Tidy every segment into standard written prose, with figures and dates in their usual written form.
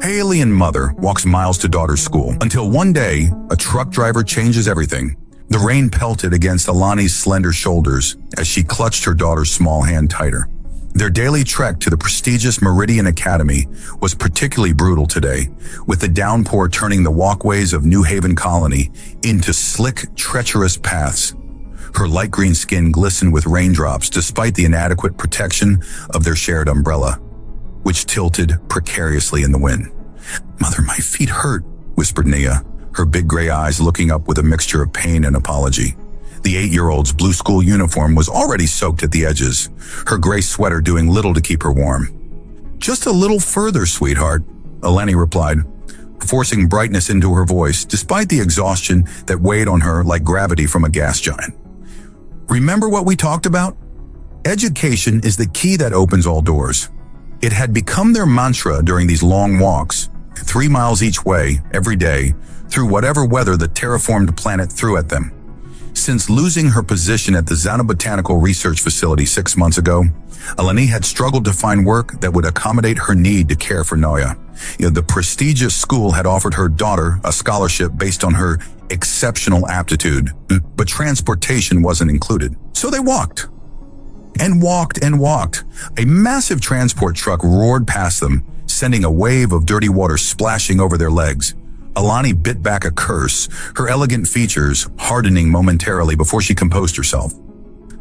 Alien mother walks miles to daughter's school until one day, a truck driver changes everything. The rain pelted against Alani's slender shoulders as she clutched her daughter's small hand tighter. Their daily trek to the prestigious Meridian Academy was particularly brutal today, with the downpour turning the walkways of New Haven Colony into slick, treacherous paths. Her light green skin glistened with raindrops despite the inadequate protection of their shared umbrella, which tilted precariously in the wind. "Mother, my feet hurt," whispered Nia, her big gray eyes looking up with a mixture of pain and apology. The 8-year-old's blue school uniform was already soaked at the edges, her gray sweater doing little to keep her warm. "Just a little further, sweetheart," Alani replied, forcing brightness into her voice despite the exhaustion that weighed on her like gravity from a gas giant. "Remember what we talked about? Education is the key that opens all doors." It had become their mantra during these long walks, 3 miles each way, every day, through whatever weather the terraformed planet threw at them. Since losing her position at the Xenobotanical Research Facility 6 months ago, Alani had struggled to find work that would accommodate her need to care for Noya. The prestigious school had offered her daughter a scholarship based on her exceptional aptitude, but transportation wasn't included. So they walked. And walked and walked. A massive transport truck roared past them, sending a wave of dirty water splashing over their legs. Alani bit back a curse, her elegant features hardening momentarily before she composed herself.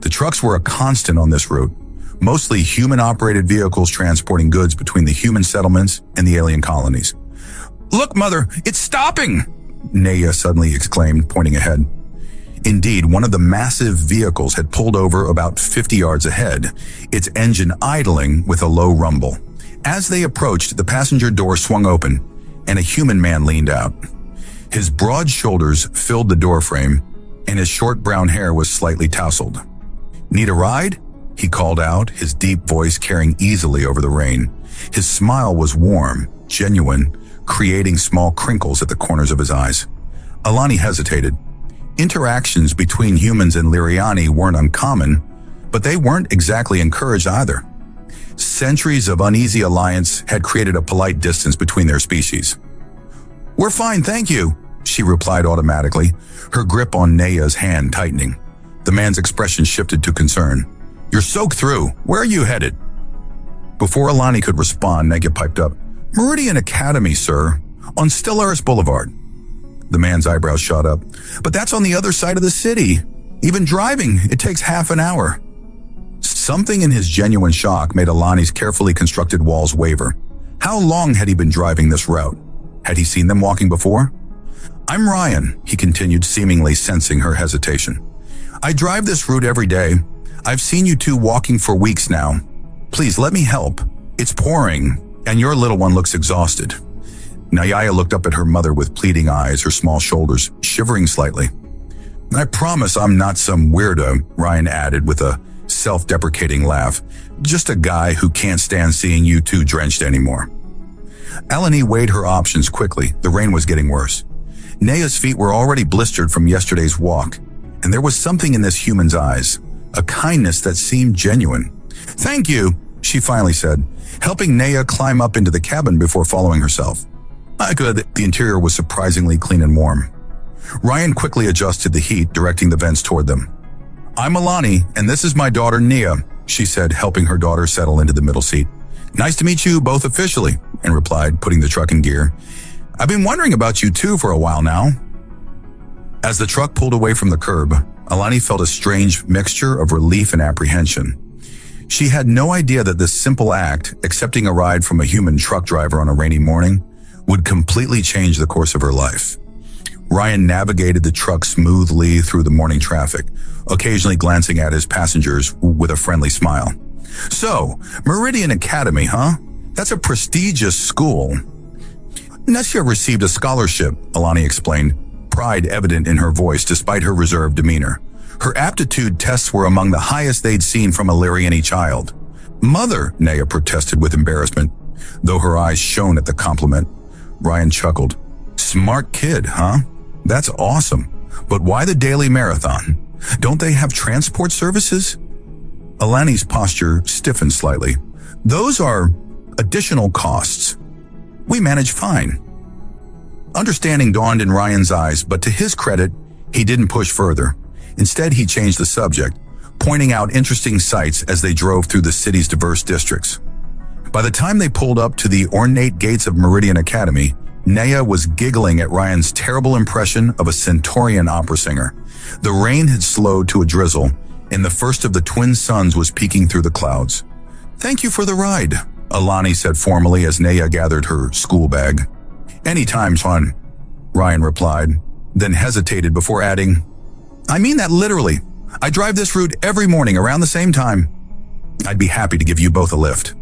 The trucks were a constant on this route, mostly human-operated vehicles transporting goods between the human settlements and the alien colonies. "Look, Mother, it's stopping!" Naya suddenly exclaimed, pointing ahead. Indeed, one of the massive vehicles had pulled over about 50 yards ahead, its engine idling with a low rumble. As they approached, the passenger door swung open, and a human man leaned out. His broad shoulders filled the doorframe, and his short brown hair was slightly tousled. "Need a ride?" he called out, his deep voice carrying easily over the rain. His smile was warm, genuine, creating small crinkles at the corners of his eyes. Alani hesitated. Interactions between humans and Liriani weren't uncommon, but they weren't exactly encouraged either. Centuries of uneasy alliance had created a polite distance between their species. "We're fine, thank you," she replied automatically, her grip on Naya's hand tightening. The man's expression shifted to concern. "You're soaked through. Where are you headed?" Before Alani could respond, Naya piped up, "Meridian Academy, sir, on Stellaris Boulevard." The man's eyebrows shot up. "But that's on the other side of the city. Even driving, it takes half an hour." Something in his genuine shock made Alani's carefully constructed walls waver. How long had he been driving this route? Had he seen them walking before? "I'm Ryan," he continued, seemingly sensing her hesitation. "I drive this route every day. I've seen you two walking for weeks now. Please let me help. It's pouring, and your little one looks exhausted." Naya looked up at her mother with pleading eyes, her small shoulders shivering slightly. "I promise I'm not some weirdo," Ryan added with a self-deprecating laugh. "Just a guy who can't stand seeing you two drenched anymore." Alani weighed her options quickly. The rain was getting worse. Naya's feet were already blistered from yesterday's walk, and there was something in this human's eyes, a kindness that seemed genuine. "Thank you," she finally said, helping Naya climb up into the cabin before following herself. Good. The interior was surprisingly clean and warm. Ryan quickly adjusted the heat, directing the vents toward them. "I'm Alani, and this is my daughter Nia," she said, helping her daughter settle into the middle seat. "Nice to meet you both officially," Ryan replied, putting the truck in gear. "I've been wondering about you two for a while now." As the truck pulled away from the curb, Alani felt a strange mixture of relief and apprehension. She had no idea that this simple act, accepting a ride from a human truck driver on a rainy morning, would completely change the course of her life. Ryan navigated the truck smoothly through the morning traffic, occasionally glancing at his passengers with a friendly smile. "So, Meridian Academy, huh? That's a prestigious school." "Nessia received a scholarship," Alani explained, pride evident in her voice despite her reserved demeanor. Her aptitude tests were among the highest they'd seen from a Liriani child. "Mother," Naya protested with embarrassment, though her eyes shone at the compliment. Ryan chuckled. "Smart kid, huh? That's awesome. But why the daily marathon? Don't they have transport services?" Alani's posture stiffened slightly. "Those are additional costs." We manage fine." Understanding dawned in Ryan's eyes, but to his credit, he didn't push further. Instead, he changed the subject, pointing out interesting sights as they drove through the city's diverse districts. By the time they pulled up to the ornate gates of Meridian Academy, Naya was giggling at Ryan's terrible impression of a Centaurian opera singer. The rain had slowed to a drizzle, and the first of the twin suns was peeking through the clouds. "Thank you for the ride," Alani said formally as Naya gathered her school bag. "Anytime, son," Ryan replied, then hesitated before adding, "I mean that literally. I drive this route every morning around the same time. I'd be happy to give you both a lift."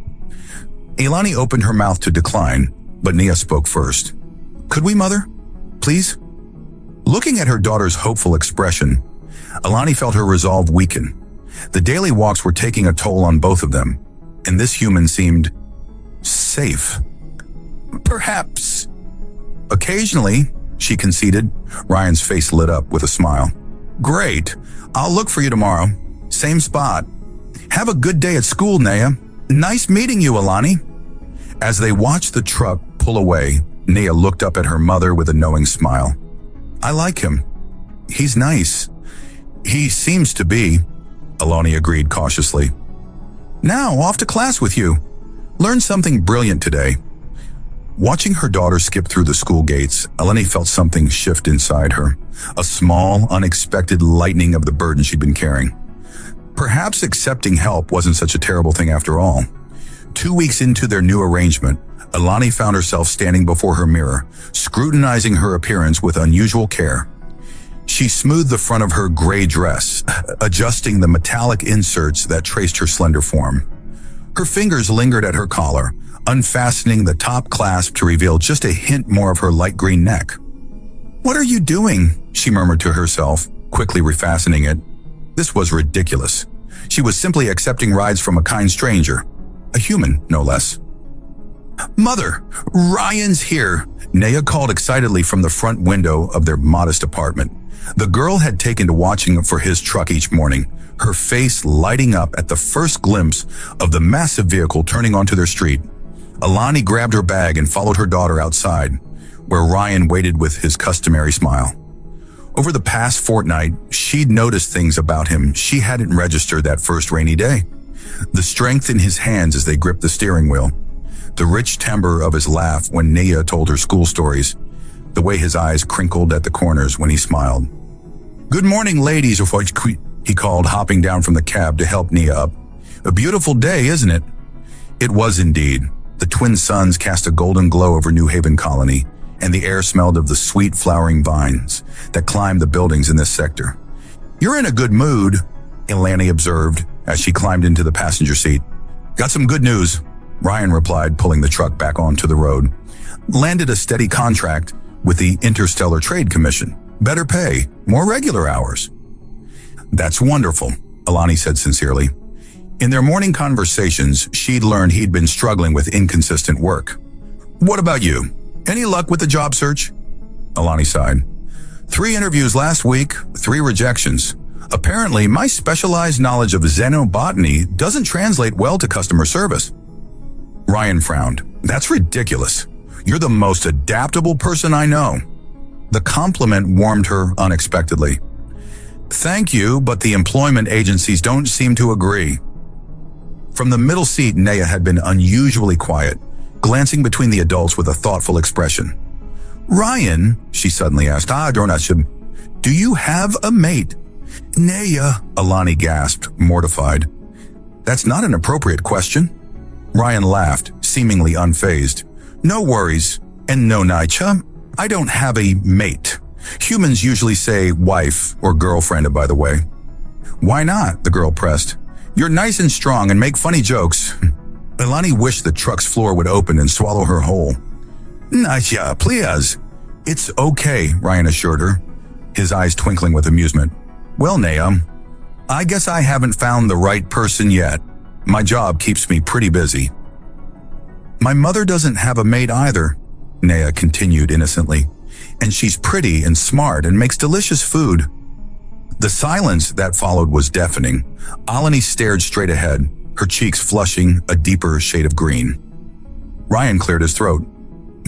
Alani opened her mouth to decline, but Nia spoke first. "Could we, Mother? Please?" Looking at her daughter's hopeful expression, Alani felt her resolve weaken. The daily walks were taking a toll on both of them, and this human seemed safe. "Perhaps." "Occasionally," she conceded. Ryan's face lit up with a smile. "Great. I'll look for you tomorrow. Same spot. Have a good day at school, Naya. Nice meeting you, Alani." As they watched the truck pull away, Naya looked up at her mother with a knowing smile. "I like him. He's nice." "He seems to be," Alani agreed cautiously. "Now, off to class with you. Learn something brilliant today." Watching her daughter skip through the school gates, Alani felt something shift inside her, a small, unexpected lightening of the burden she'd been carrying. Perhaps accepting help wasn't such a terrible thing after all. 2 weeks into their new arrangement, Alani found herself standing before her mirror, scrutinizing her appearance with unusual care. She smoothed the front of her gray dress, adjusting the metallic inserts that traced her slender form. Her fingers lingered at her collar, unfastening the top clasp to reveal just a hint more of her light green neck. "What are you doing?" she murmured to herself, quickly refastening it. This was ridiculous. She was simply accepting rides from a kind stranger. A human, no less. "Mother, Ryan's here," Naya called excitedly from the front window of their modest apartment. The girl had taken to watching for his truck each morning, her face lighting up at the first glimpse of the massive vehicle turning onto their street. Alani grabbed her bag and followed her daughter outside, where Ryan waited with his customary smile. Over the past fortnight, she'd noticed things about him she hadn't registered that first rainy day. The strength in his hands as they gripped the steering wheel, the rich timbre of his laugh when Nia told her school stories, the way his eyes crinkled at the corners when he smiled. "Good morning, ladies," he called, hopping down from the cab to help Nia up. "A beautiful day, isn't it?" It was indeed. The twin suns cast a golden glow over New Haven Colony, and the air smelled of the sweet flowering vines that climbed the buildings in this sector. "You're in a good mood," Alani observed as she climbed into the passenger seat. "Got some good news," Ryan replied, pulling the truck back onto the road. "Landed a steady contract with the Interstellar Trade Commission. Better pay, more regular hours." "That's wonderful," Alani said sincerely. In their morning conversations, she'd learned he'd been struggling with inconsistent work. "What about you? Any luck with the job search?" Alani sighed. 3 interviews last week, 3 rejections. Apparently, my specialized knowledge of xenobotany doesn't translate well to customer service." Ryan frowned. "That's ridiculous. You're the most adaptable person I know." The compliment warmed her unexpectedly. "Thank you, but the employment agencies don't seem to agree." From the middle seat, Naya had been unusually quiet, glancing between the adults with a thoughtful expression. "Ryan," she suddenly asked, "do you have a mate?" "Naya," Alani gasped, mortified. "That's not an appropriate question." Ryan laughed, seemingly unfazed. "No worries, and no Naicha. I don't have a mate. Humans usually say wife or girlfriend, by the way." "Why not?" the girl pressed. "You're nice and strong and make funny jokes." Alani wished the truck's floor would open and swallow her whole. "Naicha, please." "It's okay," Ryan assured her, his eyes twinkling with amusement. "Well, Naya, I guess I haven't found the right person yet. My job keeps me pretty busy." "My mother doesn't have a mate either," Naya continued innocently. "And she's pretty and smart and makes delicious food." The silence that followed was deafening. Alani stared straight ahead, her cheeks flushing a deeper shade of green. Ryan cleared his throat.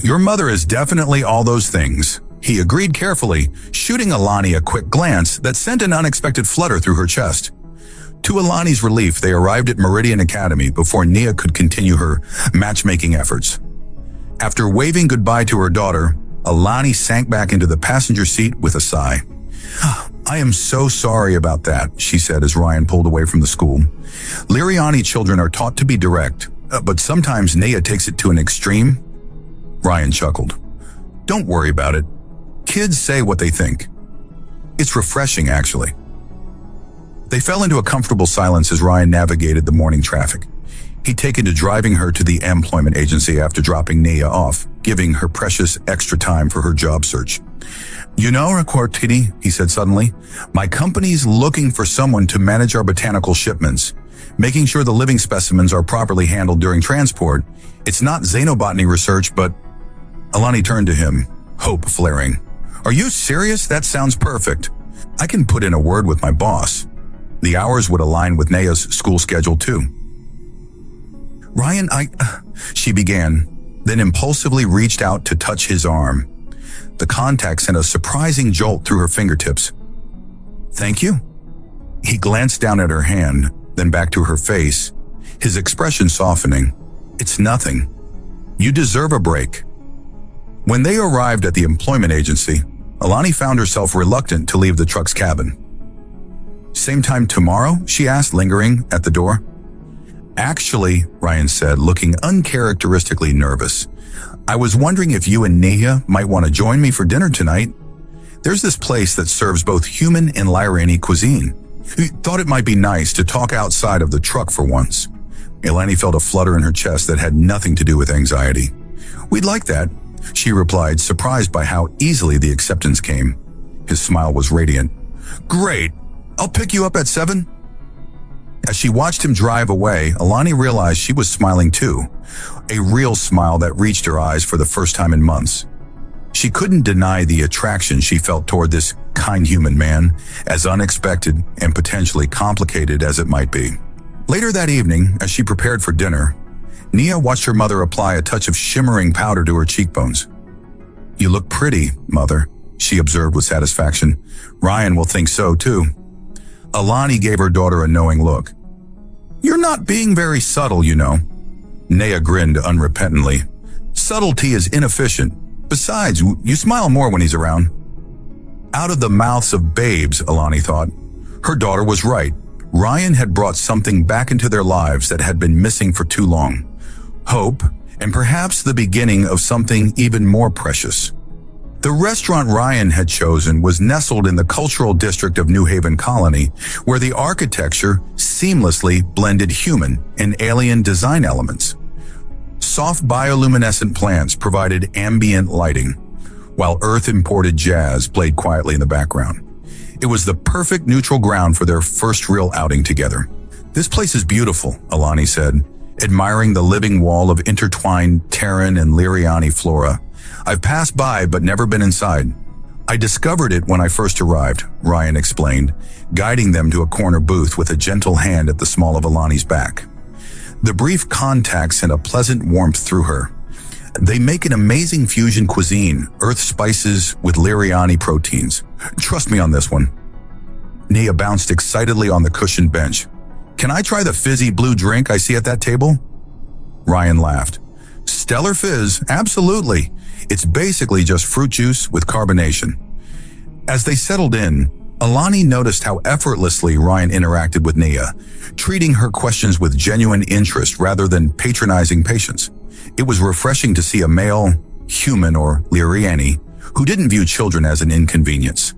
Your mother is definitely all those things, he agreed carefully, shooting Alani a quick glance that sent an unexpected flutter through her chest. To Alani's relief, they arrived at Meridian Academy before Nia could continue her matchmaking efforts. After waving goodbye to her daughter, Alani sank back into the passenger seat with a sigh. I am so sorry about that, she said as Ryan pulled away from the school. Liriani children are taught to be direct, but sometimes Nia takes it to an extreme. Ryan chuckled. Don't worry about it. Kids say what they think. It's refreshing, actually. They fell into a comfortable silence as Ryan navigated the morning traffic. He'd taken to driving her to the employment agency after dropping Nia off, giving her precious extra time for her job search. You know, Racortini, he said suddenly, my company's looking for someone to manage our botanical shipments, making sure the living specimens are properly handled during transport. It's not xenobotany research, but... Alani turned to him, hope flaring. Are you serious? That sounds perfect. I can put in a word with my boss. The hours would align with Nia's school schedule too. Ryan, she began, then impulsively reached out to touch his arm. The contact sent a surprising jolt through her fingertips. Thank you. He glanced down at her hand, then back to her face, his expression softening. It's nothing. You deserve a break. When they arrived at the employment agency, Alani found herself reluctant to leave the truck's cabin. Same time tomorrow? She asked, lingering at the door. Actually, Ryan said, looking uncharacteristically nervous, I was wondering if you and Nia might want to join me for dinner tonight. There's this place that serves both human and Liriani cuisine. We thought it might be nice to talk outside of the truck for once. Alani felt a flutter in her chest that had nothing to do with anxiety. We'd like that, she replied, surprised by how easily the acceptance came. His smile was radiant. Great. I'll pick you up at 7. As she watched him drive away, Alani realized she was smiling too, a real smile that reached her eyes for the first time in months. She couldn't deny the attraction she felt toward this kind human man, as unexpected and potentially complicated as it might be. Later that evening, as she prepared for dinner, Nia watched her mother apply a touch of shimmering powder to her cheekbones. You look pretty, Mother, she observed with satisfaction. Ryan will think so too. Alani gave her daughter a knowing look. You're not being very subtle, you know. Nia grinned unrepentantly. Subtlety is inefficient. Besides, you smile more when he's around. Out of the mouths of babes, Alani thought. Her daughter was right. Ryan had brought something back into their lives that had been missing for too long. Hope, and perhaps the beginning of something even more precious. The restaurant Ryan had chosen was nestled in the cultural district of New Haven Colony, where the architecture seamlessly blended human and alien design elements. Soft bioluminescent plants provided ambient lighting, while earth-imported jazz played quietly in the background. It was the perfect neutral ground for their first real outing together. This place is beautiful, Alani said, admiring the living wall of intertwined Terran and Liriani flora. I've passed by but never been inside. I discovered it when I first arrived, Ryan explained, guiding them to a corner booth with a gentle hand at the small of Alani's back. The brief contact sent a pleasant warmth through her. They make an amazing fusion cuisine, earth spices with Liriani proteins. Trust me on this one. Nia bounced excitedly on the cushioned bench. Can I try the fizzy blue drink I see at that table? Ryan laughed. Stellar Fizz, absolutely. It's basically just fruit juice with carbonation. As they settled in, Alani noticed how effortlessly Ryan interacted with Nia, treating her questions with genuine interest rather than patronizing patience. It was refreshing to see a male, human or Liriani, who didn't view children as an inconvenience.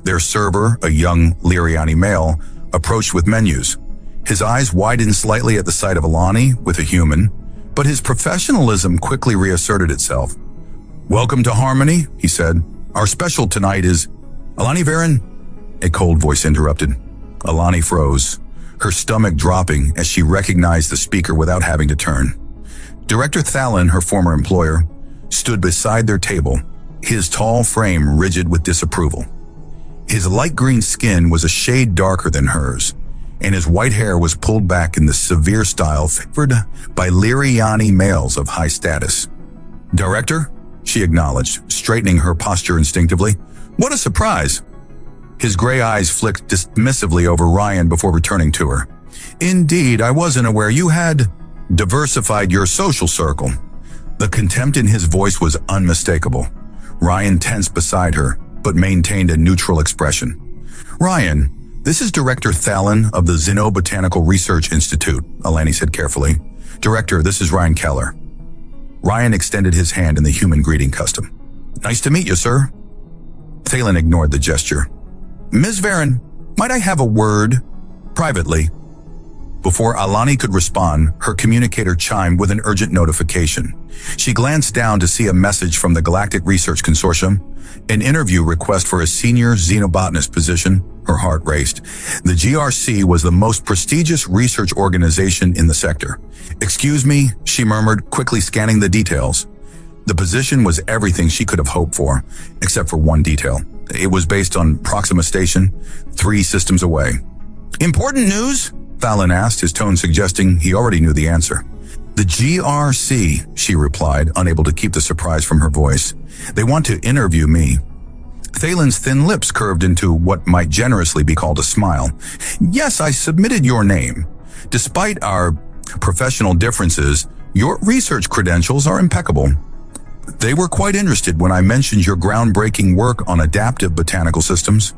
Their server, a young Liriani male, approached with menus. His eyes widened slightly at the sight of Alani with a human, but his professionalism quickly reasserted itself. Welcome to Harmony, he said. Our special tonight is... Alani Varen? A cold voice interrupted. Alani froze, her stomach dropping as she recognized the speaker without having to turn. Director Thalin, her former employer, stood beside their table, his tall frame rigid with disapproval. His light green skin was a shade darker than hers, and his white hair was pulled back in the severe style favored by Liriani males of high status. Director, she acknowledged, straightening her posture instinctively. What a surprise. His gray eyes flicked dismissively over Ryan before returning to her. Indeed, I wasn't aware you had diversified your social circle. The contempt in his voice was unmistakable. Ryan tensed beside her, but maintained a neutral expression. Ryan, this is Director Thalen of the Xenobotanical Research Institute, Alani said carefully. Director, this is Ryan Keller. Ryan extended his hand in the human greeting custom. Nice to meet you, sir. Thalen ignored the gesture. Ms. Varen, might I have a word? Privately. Before Alani could respond, her communicator chimed with an urgent notification. She glanced down to see a message from the Galactic Research Consortium, an interview request for a senior xenobotanist position. Her heart raced. The GRC was the most prestigious research organization in the sector. Excuse me, she murmured, quickly scanning the details. The position was everything she could have hoped for, except for one detail. It was based on Proxima Station, 3 systems away. Important news? Thalen asked, his tone suggesting he already knew the answer. The GRC, she replied, unable to keep the surprise from her voice. They want to interview me. Thalen's thin lips curved into what might generously be called a smile. Yes, I submitted your name. Despite our professional differences, your research credentials are impeccable. They were quite interested when I mentioned your groundbreaking work on adaptive botanical systems.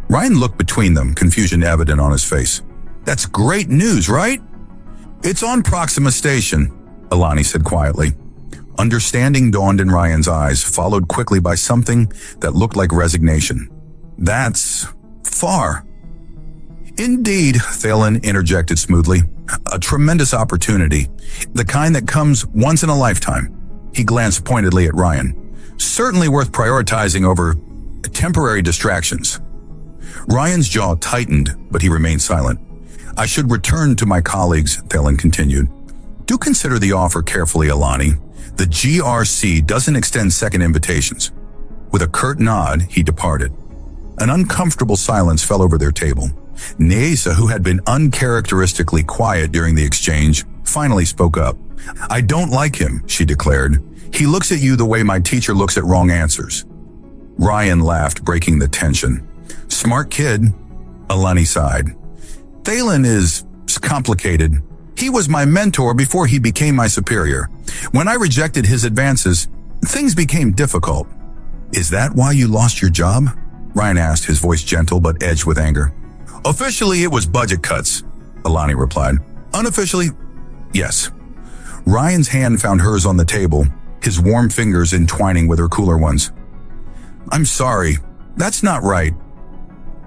Ryan looked between them, confusion evident on his face. That's great news, right? It's on Proxima Station, Alani said quietly. Understanding dawned in Ryan's eyes, followed quickly by something that looked like resignation. That's far. Indeed, Thalen interjected smoothly. A tremendous opportunity, the kind that comes once in a lifetime. He glanced pointedly at Ryan. Certainly worth prioritizing over temporary distractions. Ryan's jaw tightened, but he remained silent. I should return to my colleagues, Thalen continued. Do consider the offer carefully, Alani. The GRC doesn't extend second invitations. With a curt nod, he departed. An uncomfortable silence fell over their table. Neasa, who had been uncharacteristically quiet during the exchange, finally spoke up. I don't like him, she declared. He looks at you the way my teacher looks at wrong answers. Ryan laughed, breaking the tension. Smart kid, Alani sighed. Thalen is complicated. He was my mentor before he became my superior. When I rejected his advances, things became difficult. Is that why you lost your job? Ryan asked, his voice gentle but edged with anger. Officially, it was budget cuts, Alani replied. Unofficially, yes. Ryan's hand found hers on the table, his warm fingers entwining with her cooler ones. I'm sorry, that's not right.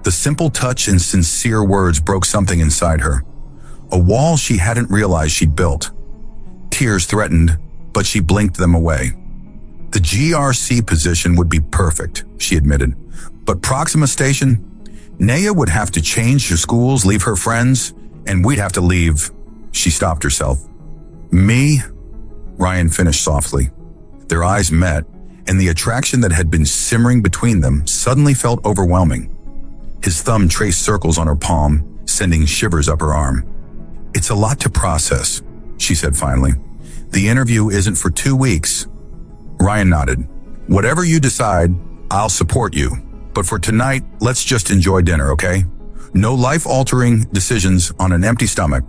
The simple touch and sincere words broke something inside her. A wall she hadn't realized she'd built. Tears threatened, but she blinked them away. The GRC position would be perfect, she admitted. But Proxima Station? Naya would have to change her schools, leave her friends, and we'd have to leave. She stopped herself. Me? Ryan finished softly. Their eyes met, and the attraction that had been simmering between them suddenly felt overwhelming. His thumb traced circles on her palm, sending shivers up her arm. It's a lot to process, she said finally. The interview isn't for 2 weeks. Ryan nodded. Whatever you decide, I'll support you. But for tonight, let's just enjoy dinner, okay? No life-altering decisions on an empty stomach.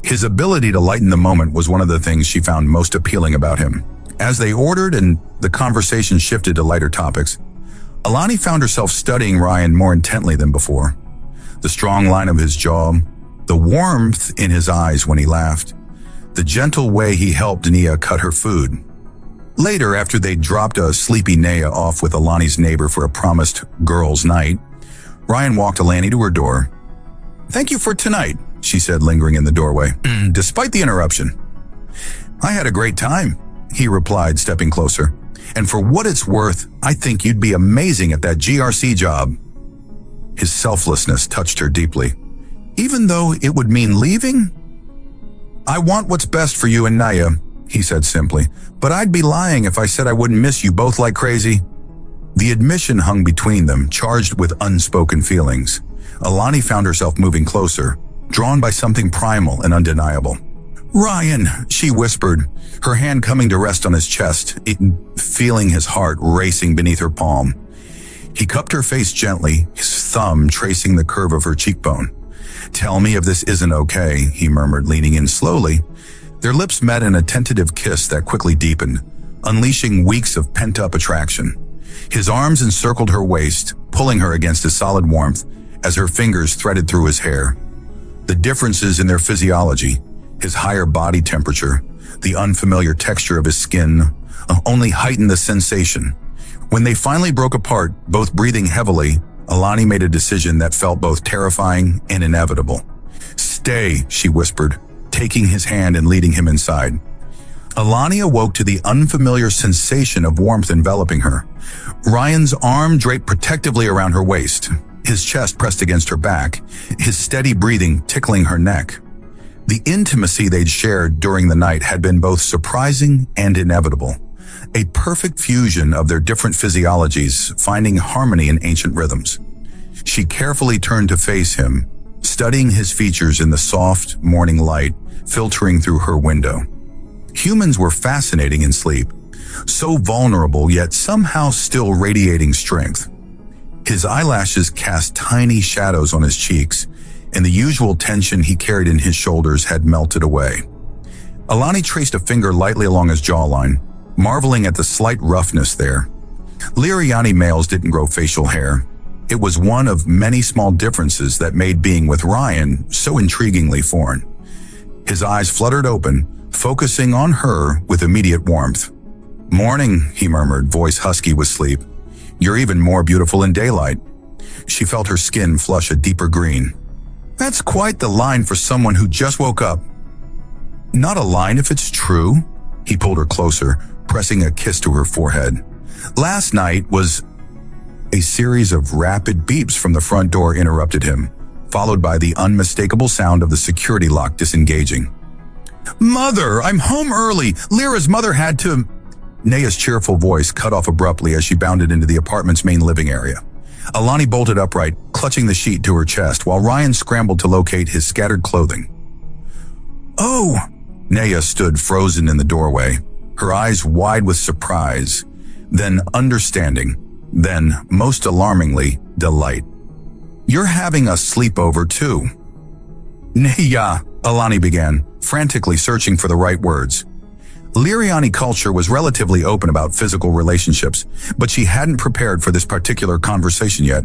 His ability to lighten the moment was one of the things she found most appealing about him. As they ordered and the conversation shifted to lighter topics, Alani found herself studying Ryan more intently than before. The strong line of his jaw, the warmth in his eyes when he laughed, the gentle way he helped Nia cut her food. Later, after they dropped a sleepy Naya off with Alani's neighbor for a promised girls' night, Ryan walked Alani to her door. Thank you for tonight, she said, lingering in the doorway, despite the interruption. I had a great time, he replied, stepping closer. And for what it's worth, I think you'd be amazing at that GRC job. His selflessness touched her deeply. Even though it would mean leaving? I want what's best for you and Naya, he said simply, but I'd be lying if I said I wouldn't miss you both like crazy. The admission hung between them, charged with unspoken feelings. Alani found herself moving closer, drawn by something primal and undeniable. "Ryan," she whispered, her hand coming to rest on his chest, feeling his heart racing beneath her palm. He cupped her face gently, his thumb tracing the curve of her cheekbone. "Tell me if this isn't okay," he murmured, leaning in slowly. Their lips met in a tentative kiss that quickly deepened, unleashing weeks of pent-up attraction. His arms encircled her waist, pulling her against his solid warmth as her fingers threaded through his hair. The differences in their physiology, his higher body temperature, the unfamiliar texture of his skin, only heightened the sensation. When they finally broke apart, both breathing heavily, Alani made a decision that felt both terrifying and inevitable. "Stay," she whispered, taking his hand and leading him inside. Alani awoke to the unfamiliar sensation of warmth enveloping her. Ryan's arm draped protectively around her waist, his chest pressed against her back, his steady breathing tickling her neck. The intimacy they'd shared during the night had been both surprising and inevitable, a perfect fusion of their different physiologies, finding harmony in ancient rhythms. She carefully turned to face him, studying his features in the soft morning light filtering through her window. Humans were fascinating in sleep, so vulnerable yet somehow still radiating strength. His eyelashes cast tiny shadows on his cheeks, and the usual tension he carried in his shoulders had melted away. Alani traced a finger lightly along his jawline, marveling at the slight roughness there. Liriani males didn't grow facial hair. It was one of many small differences that made being with Ryan so intriguingly foreign. His eyes fluttered open, focusing on her with immediate warmth. "Morning," he murmured, voice husky with sleep. "You're even more beautiful in daylight." She felt her skin flush a deeper green. "That's quite the line for someone who just woke up." "Not a line if it's true." He pulled her closer, pressing a kiss to her forehead. "Last night was..." A series of rapid beeps from the front door interrupted him, followed by the unmistakable sound of the security lock disengaging. "Mother, I'm home early. Lyra's mother had to..." Naya's cheerful voice cut off abruptly as she bounded into the apartment's main living area. Alani bolted upright, clutching the sheet to her chest, while Ryan scrambled to locate his scattered clothing. "Oh!" Naya stood frozen in the doorway, her eyes wide with surprise, then understanding, then, most alarmingly, delight. "You're having a sleepover too." "Naya," Alani began, frantically searching for the right words. Liriani culture was relatively open about physical relationships, but she hadn't prepared for this particular conversation yet.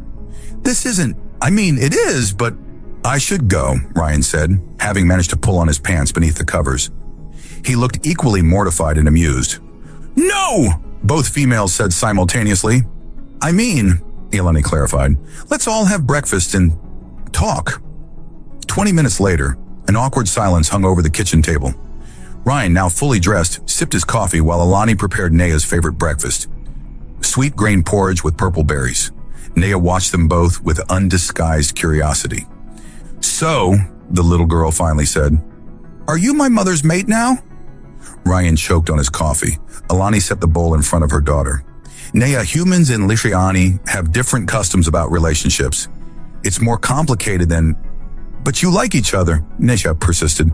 "This isn't... it is, but..." "I should go," Ryan said, having managed to pull on his pants beneath the covers. He looked equally mortified and amused. "No!" both females said simultaneously. Alani clarified, "let's all have breakfast and talk." 20 minutes later, an awkward silence hung over the kitchen table. Ryan, now fully dressed, sipped his coffee while Alani prepared Naya's favorite breakfast, sweet grain porridge with purple berries. Naya watched them both with undisguised curiosity. "So," the little girl finally said, "are you my mother's mate now?" Ryan choked on his coffee. Alani set the bowl in front of her daughter. "Naya, humans in Lishiani have different customs about relationships. It's more complicated than..." "But you like each other," Naya persisted.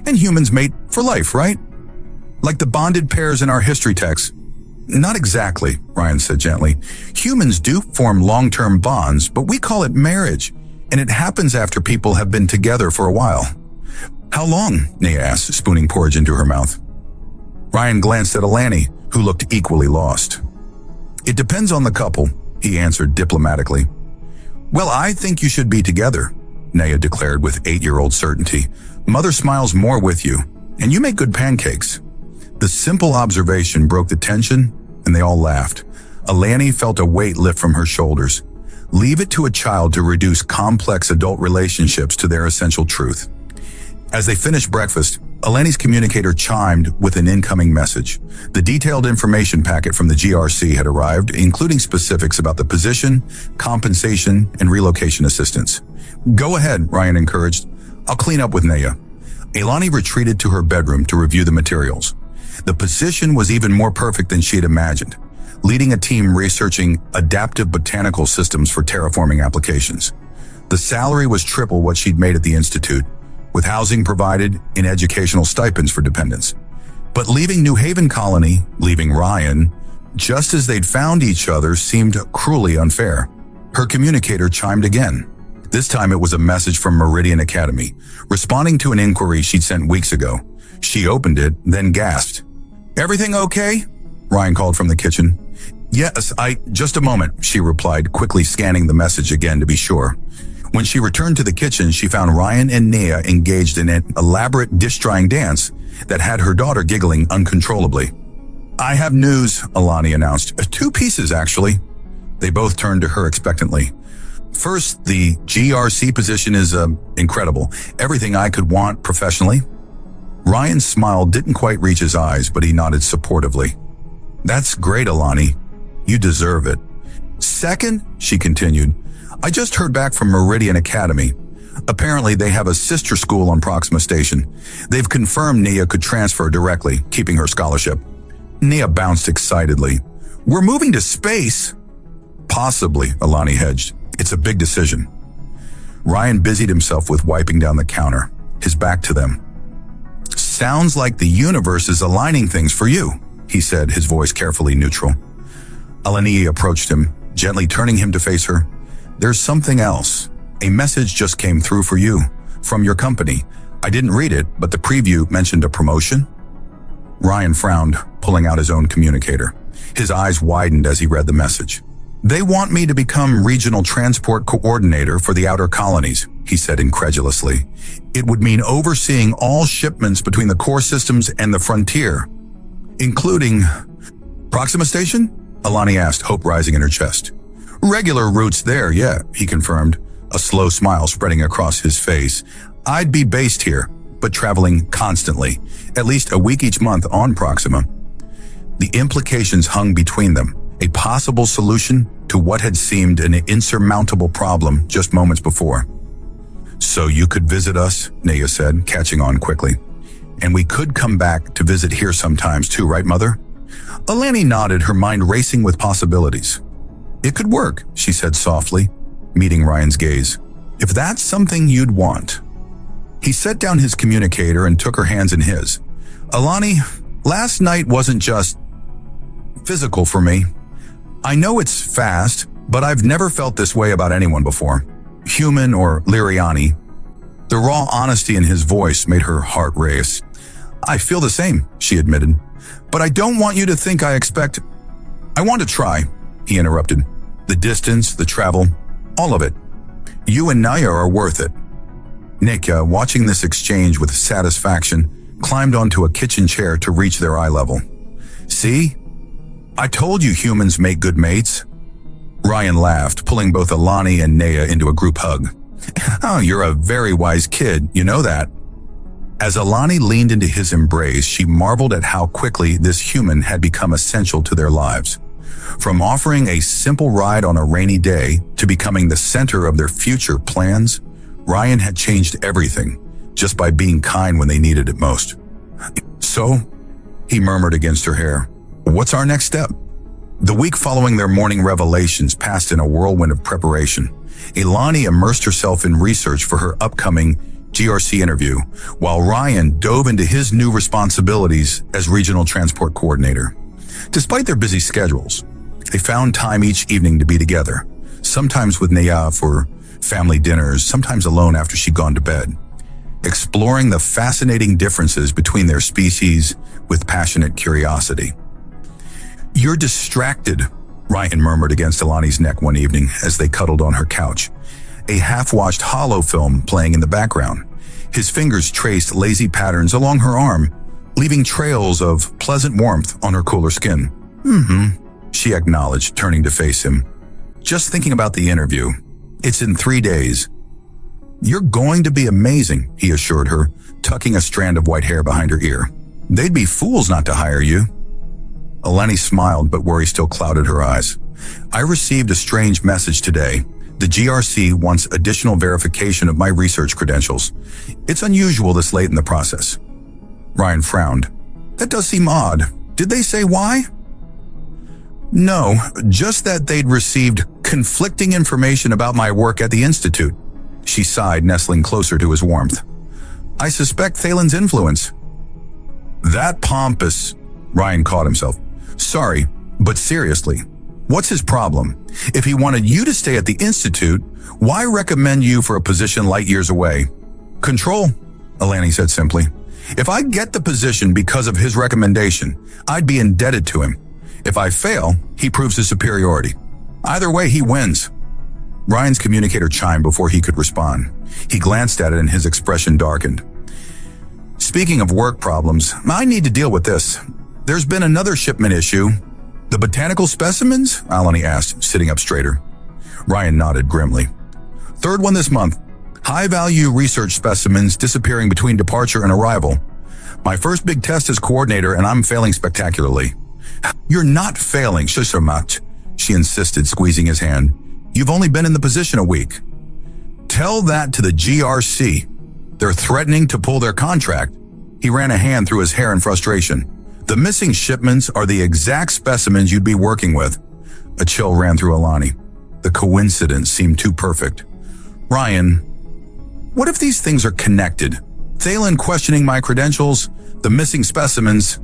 "And humans mate for life, right? Like the bonded pairs in our history texts." "Not exactly," Ryan said gently. "Humans do form long-term bonds, but we call it marriage, and it happens after people have been together for a while." "How long?" Naya asked, spooning porridge into her mouth. Ryan glanced at Alani, who looked equally lost. "It depends on the couple," he answered diplomatically. "Well, I think you should be together," Naya declared with 8-year-old certainty. "Mother smiles more with you, and you make good pancakes." The simple observation broke the tension, and they all laughed. Alani felt a weight lift from her shoulders. Leave it to a child to reduce complex adult relationships to their essential truth. As they finished breakfast, Alani's communicator chimed with an incoming message. The detailed information packet from the GRC had arrived, including specifics about the position, compensation, and relocation assistance. "Go ahead," Ryan encouraged. "I'll clean up with Naya." Alani retreated to her bedroom to review the materials. The position was even more perfect than she had imagined, leading a team researching adaptive botanical systems for terraforming applications. The salary was triple what she'd made at the Institute, with housing provided and educational stipends for dependents. But leaving New Haven Colony, leaving Ryan, just as they'd found each other seemed cruelly unfair. Her communicator chimed again. This time it was a message from Meridian Academy, responding to an inquiry she'd sent weeks ago. She opened it, then gasped. "Everything okay?" Ryan called from the kitchen. "Yes, just a moment," she replied, quickly scanning the message again to be sure. When she returned to the kitchen, she found Ryan and Nia engaged in an elaborate dish-drying dance that had her daughter giggling uncontrollably. "I have news," Alani announced. "2 pieces, actually." They both turned to her expectantly. "First, the GRC position is incredible. Everything I could want professionally." Ryan's smile didn't quite reach his eyes, but he nodded supportively. "That's great, Alani. You deserve it." "Second," she continued, "I just heard back from Meridian Academy. Apparently, they have a sister school on Proxima Station. They've confirmed Nia could transfer directly, keeping her scholarship." Nia bounced excitedly. "We're moving to space?" "Possibly," Alani hedged. "It's a big decision." Ryan busied himself with wiping down the counter, his back to them. "Sounds like the universe is aligning things for you," he said, his voice carefully neutral. Alani approached him, gently turning him to face her. "There's something else. A message just came through for you, from your company. I didn't read it, but the preview mentioned a promotion." Ryan frowned, pulling out his own communicator. His eyes widened as he read the message. "They want me to become regional transport coordinator for the outer colonies," he said incredulously. "It would mean overseeing all shipments between the core systems and the frontier, including—" "Proxima Station?" Alani asked, hope rising in her chest. "Regular routes there, yeah," he confirmed, a slow smile spreading across his face. "I'd be based here, but traveling constantly, at least a week each month on Proxima." The implications hung between them, a possible solution to what had seemed an insurmountable problem just moments before. "So you could visit us," Nia said, catching on quickly. "And we could come back to visit here sometimes too, right, Mother?" Alani nodded, her mind racing with possibilities. "It could work," she said softly, meeting Ryan's gaze. "If that's something you'd want." He set down his communicator and took her hands in his. "Alani, last night wasn't just physical for me. I know it's fast, but I've never felt this way about anyone before, human or Liriani." The raw honesty in his voice made her heart race. "I feel the same," she admitted. "But I don't want you to think I expect—" "I want to try," he interrupted. "The distance, the travel, all of it. You and Naya are worth it." Nika, watching this exchange with satisfaction, climbed onto a kitchen chair to reach their eye level. "See? I told you humans make good mates." Ryan laughed, pulling both Alani and Nia into a group hug. "Oh, you're a very wise kid, you know that." As Alani leaned into his embrace, she marveled at how quickly this human had become essential to their lives. From offering a simple ride on a rainy day to becoming the center of their future plans, Ryan had changed everything just by being kind when they needed it most. "So," he murmured against her hair, "what's our next step?" The week following their morning revelations passed in a whirlwind of preparation. Alani immersed herself in research for her upcoming GRC interview, while Ryan dove into his new responsibilities as regional transport coordinator. Despite their busy schedules, they found time each evening to be together, sometimes with Nia for family dinners, sometimes alone after she'd gone to bed, exploring the fascinating differences between their species with passionate curiosity. "You're distracted," Ryan murmured against Alani's neck one evening as they cuddled on her couch, a half-watched hollow film playing in the background. His fingers traced lazy patterns along her arm, leaving trails of pleasant warmth on her cooler skin. She acknowledged, turning to face him. "Just thinking about the interview. It's in 3 days." "You're going to be amazing," he assured her, tucking a strand of white hair behind her ear. "They'd be fools not to hire you." Alani smiled, but worry still clouded her eyes. "I received a strange message today. The GRC wants additional verification of my research credentials. It's unusual this late in the process." Ryan frowned. "That does seem odd. Did they say why?" "No, just that they'd received conflicting information about my work at the Institute." She sighed, nestling closer to his warmth. I suspect Thalen's influence. That pompous, Ryan caught himself. Sorry, but seriously, what's his problem? If he wanted you to stay at the Institute, why recommend you for a position light years away? Control, Alani said simply. If I get the position because of his recommendation, I'd be indebted to him. If I fail, he proves his superiority. Either way, he wins. Ryan's communicator chimed before he could respond. He glanced at it and his expression darkened. Speaking of work problems, I need to deal with this. There's been another shipment issue. The botanical specimens? Alani asked, sitting up straighter. Ryan nodded grimly. Third one this month. High-value research specimens disappearing between departure and arrival. My first big test as coordinator and I'm failing spectacularly. You're not failing, Shishamat, she insisted, squeezing his hand. You've only been in the position a week. Tell that to the GRC. They're threatening to pull their contract. He ran a hand through his hair in frustration. The missing shipments are the exact specimens you'd be working with. A chill ran through Alani. The coincidence seemed too perfect. Ryan, what if these things are connected? Thalen questioning my credentials, the missing specimens.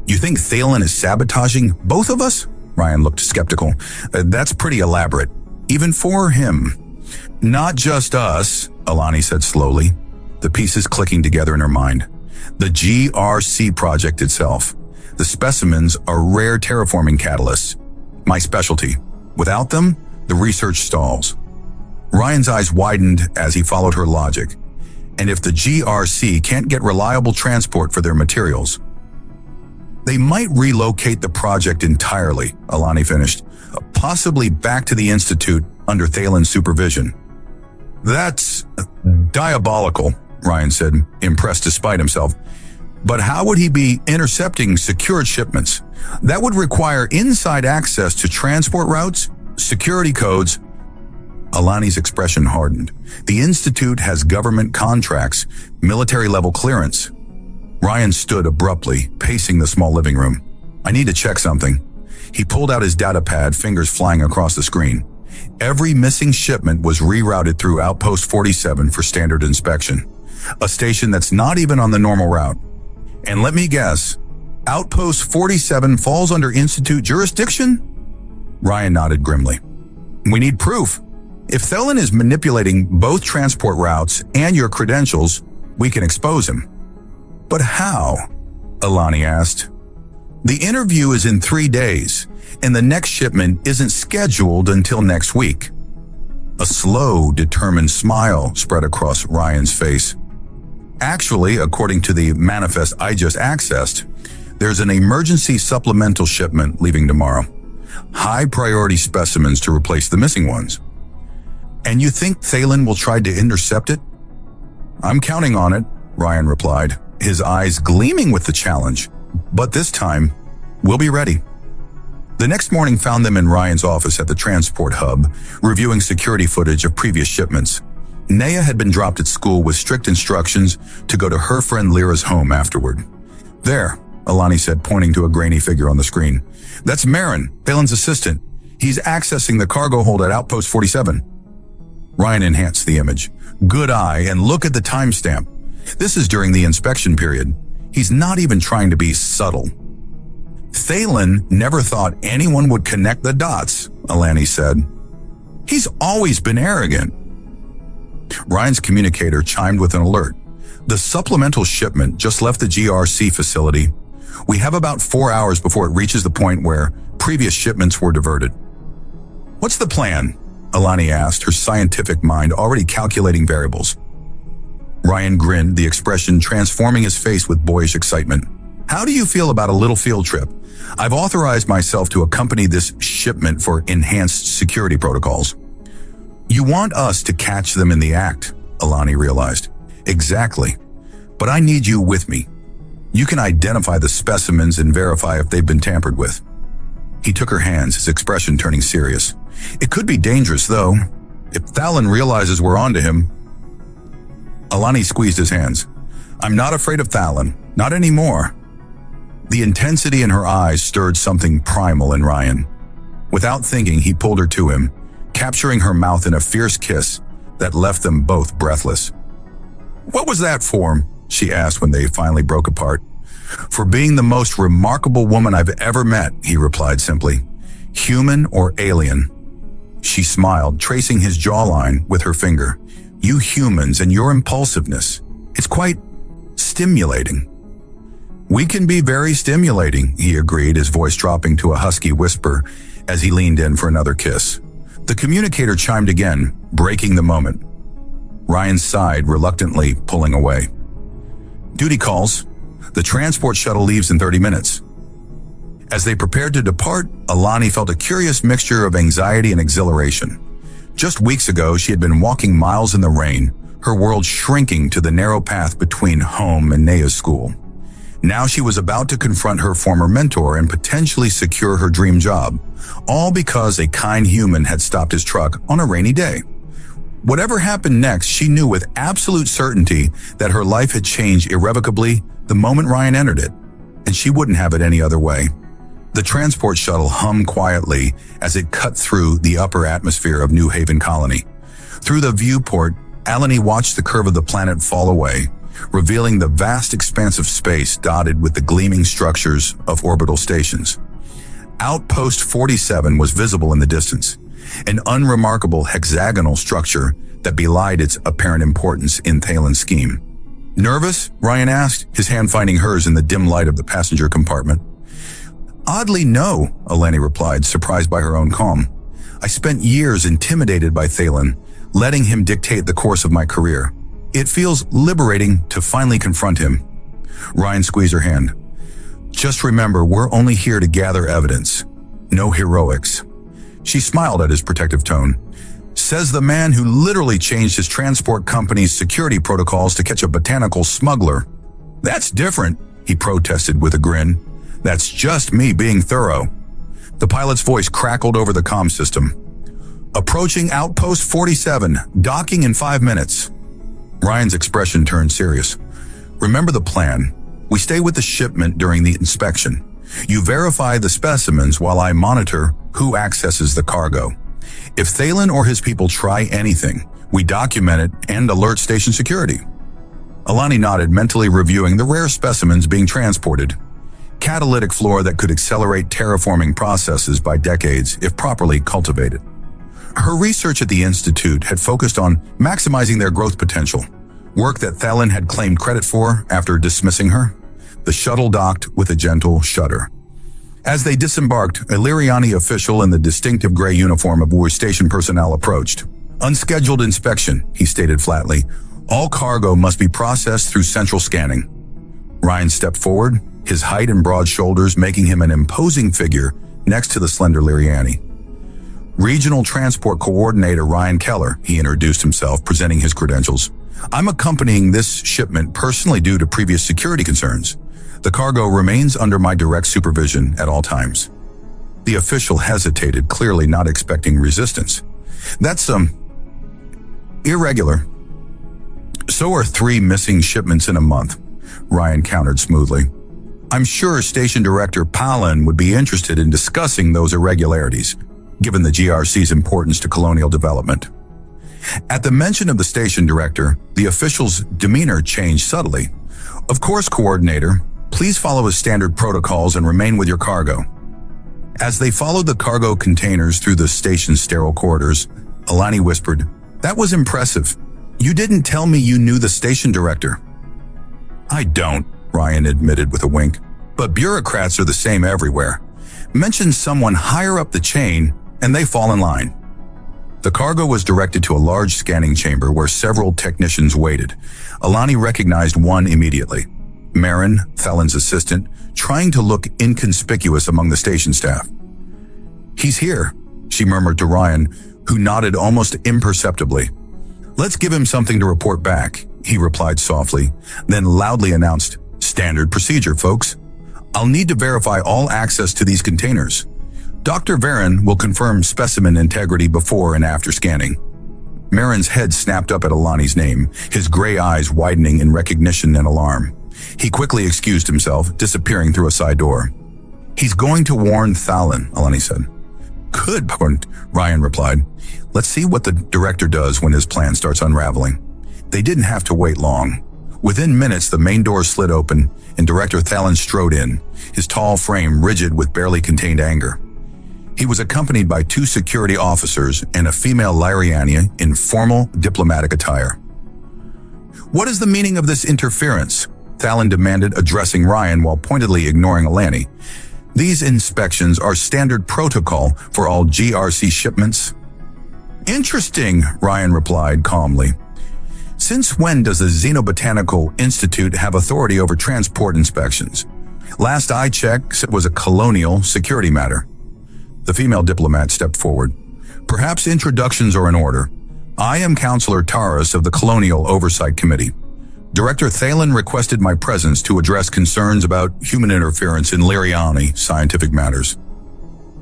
You think Thalen is sabotaging both of us? Ryan looked skeptical. That's pretty elaborate, even for him. Not just us, Alani said slowly, the pieces clicking together in her mind. The GRC project itself. The specimens are rare terraforming catalysts. My specialty. Without them, the research stalls. Ryan's eyes widened as he followed her logic. And if the GRC can't get reliable transport for their materials, they might relocate the project entirely, Alani finished, possibly back to the Institute under Thalen's supervision. That's diabolical, Ryan said, impressed despite himself. But how would he be intercepting secured shipments? That would require inside access to transport routes, security codes. Alani's expression hardened. The Institute has government contracts, military-level clearance. Ryan stood abruptly, pacing the small living room. I need to check something. He pulled out his data pad, fingers flying across the screen. Every missing shipment was rerouted through Outpost 47 for standard inspection, a station that's not even on the normal route. And let me guess, Outpost 47 falls under Institute jurisdiction? Ryan nodded grimly. We need proof. If Thelen is manipulating both transport routes and your credentials, we can expose him. But how? Alani asked. The interview is in 3 days, and the next shipment isn't scheduled until next week. A slow, determined smile spread across Ryan's face. Actually, according to the manifest I just accessed, there's an emergency supplemental shipment leaving tomorrow. High-priority specimens to replace the missing ones. And you think Thalen will try to intercept it? I'm counting on it, Ryan replied, his eyes gleaming with the challenge. But this time, we'll be ready. The next morning found them in Ryan's office at the transport hub, reviewing security footage of previous shipments. Naya had been dropped at school with strict instructions to go to her friend Lyra's home afterward. There, Alani said, pointing to a grainy figure on the screen. That's Marin, Thalen's assistant. He's accessing the cargo hold at Outpost 47. Ryan enhanced the image. Good eye, and look at the timestamp. This is during the inspection period. He's not even trying to be subtle. Thalen never thought anyone would connect the dots, Alani said. He's always been arrogant. Ryan's communicator chimed with an alert. The supplemental shipment just left the GRC facility. We have about 4 hours before it reaches the point where previous shipments were diverted. What's the plan? Alani asked, her scientific mind already calculating variables. Ryan grinned, the expression transforming his face with boyish excitement. How do you feel about a little field trip? I've authorized myself to accompany this shipment for enhanced security protocols. You want us to catch them in the act, Alani realized. Exactly. But I need you with me. You can identify the specimens and verify if they've been tampered with. He took her hands, his expression turning serious. It could be dangerous, though. If Thalen realizes we're onto him. Alani squeezed his hands. I'm not afraid of Thalen. Not anymore. The intensity in her eyes stirred something primal in Ryan. Without thinking, he pulled her to him, capturing her mouth in a fierce kiss that left them both breathless. "What was that for?" she asked when they finally broke apart. "For being the most remarkable woman I've ever met," he replied simply. "Human or alien?" She smiled, tracing his jawline with her finger. "You humans and your impulsiveness. It's quite stimulating." "We can be very stimulating," he agreed, his voice dropping to a husky whisper as he leaned in for another kiss. The communicator chimed again, breaking the moment. Ryan sighed, reluctantly pulling away. "Duty calls. The transport shuttle leaves in 30 minutes." As they prepared to depart, Alani felt a curious mixture of anxiety and exhilaration. Just weeks ago, she had been walking miles in the rain, her world shrinking to the narrow path between home and Nea's school. Now she was about to confront her former mentor and potentially secure her dream job, all because a kind human had stopped his truck on a rainy day. Whatever happened next, she knew with absolute certainty that her life had changed irrevocably the moment Ryan entered it, and she wouldn't have it any other way. The transport shuttle hummed quietly as it cut through the upper atmosphere of New Haven Colony. Through the viewport, Alani watched the curve of the planet fall away, revealing the vast expanse of space dotted with the gleaming structures of orbital stations. Outpost 47 was visible in the distance, an unremarkable hexagonal structure that belied its apparent importance in Thalen's scheme. "Nervous?" Ryan asked, his hand finding hers in the dim light of the passenger compartment. "Oddly, no," Alani replied, surprised by her own calm. "I spent years intimidated by Thalen, letting him dictate the course of my career. It feels liberating to finally confront him." Ryan squeezed her hand. "Just remember, we're only here to gather evidence. No heroics." She smiled at his protective tone. "Says the man who literally changed his transport company's security protocols to catch a botanical smuggler." "That's different," he protested with a grin. "That's just me being thorough." The pilot's voice crackled over the comm system. "Approaching Outpost 47, docking in 5 minutes." Ryan's expression turned serious. "Remember the plan. We stay with the shipment during the inspection. You verify the specimens while I monitor who accesses the cargo. If Thalen or his people try anything, we document it and alert station security." Alani nodded, mentally reviewing the rare specimens being transported. Catalytic flora that could accelerate terraforming processes by decades if properly cultivated. Her research at the Institute had focused on maximizing their growth potential, work that Thalen had claimed credit for after dismissing her. The shuttle docked with a gentle shudder. As they disembarked, a Liriani official in the distinctive gray uniform of Wu's station personnel approached. "Unscheduled inspection," he stated flatly. "All cargo must be processed through central scanning." Ryan stepped forward, his height and broad shoulders making him an imposing figure next to the slender Liriani. "Regional Transport Coordinator Ryan Keller," he introduced himself, presenting his credentials. "I'm accompanying this shipment personally due to previous security concerns. The cargo remains under my direct supervision at all times." The official hesitated, clearly not expecting resistance. "That's, irregular." "So are 3 missing shipments in a month," Ryan countered smoothly. "I'm sure Station Director Palin would be interested in discussing those irregularities, given the GRC's importance to colonial development." At the mention of the station director, the official's demeanor changed subtly. "Of course, Coordinator. Please follow his standard protocols and remain with your cargo." As they followed the cargo containers through the station's sterile corridors, Alani whispered, "That was impressive. You didn't tell me you knew the station director." "I don't," Ryan admitted with a wink. "But bureaucrats are the same everywhere. Mention someone higher up the chain, and they fall in line." The cargo was directed to a large scanning chamber where several technicians waited. Alani recognized one immediately. Marin, Thalen's assistant, trying to look inconspicuous among the station staff. "He's here," she murmured to Ryan, who nodded almost imperceptibly. "Let's give him something to report back," he replied softly, then loudly announced, "Standard procedure, folks. I'll need to verify all access to these containers. Dr. Varon will confirm specimen integrity before and after scanning." Marin's head snapped up at Alani's name, his gray eyes widening in recognition and alarm. He quickly excused himself, disappearing through a side door. "He's going to warn Thalen," Alani said. "Good point," Ryan replied. "Let's see what the director does when his plan starts unraveling." They didn't have to wait long. Within minutes, the main door slid open, and Director Thalen strode in, his tall frame rigid with barely contained anger. He was accompanied by 2 security officers and a female Lyriania in formal diplomatic attire. "What is the meaning of this interference?" Thalen demanded, addressing Ryan while pointedly ignoring Alani. "These inspections are standard protocol for all GRC shipments." "Interesting," Ryan replied calmly. "Since when does the Xenobotanical Institute have authority over transport inspections? Last I checked, it was a colonial security matter." The female diplomat stepped forward. "Perhaps introductions are in order. I am Counselor Taurus of the Colonial Oversight Committee. Director Thalen requested my presence to address concerns about human interference in Liriani scientific matters."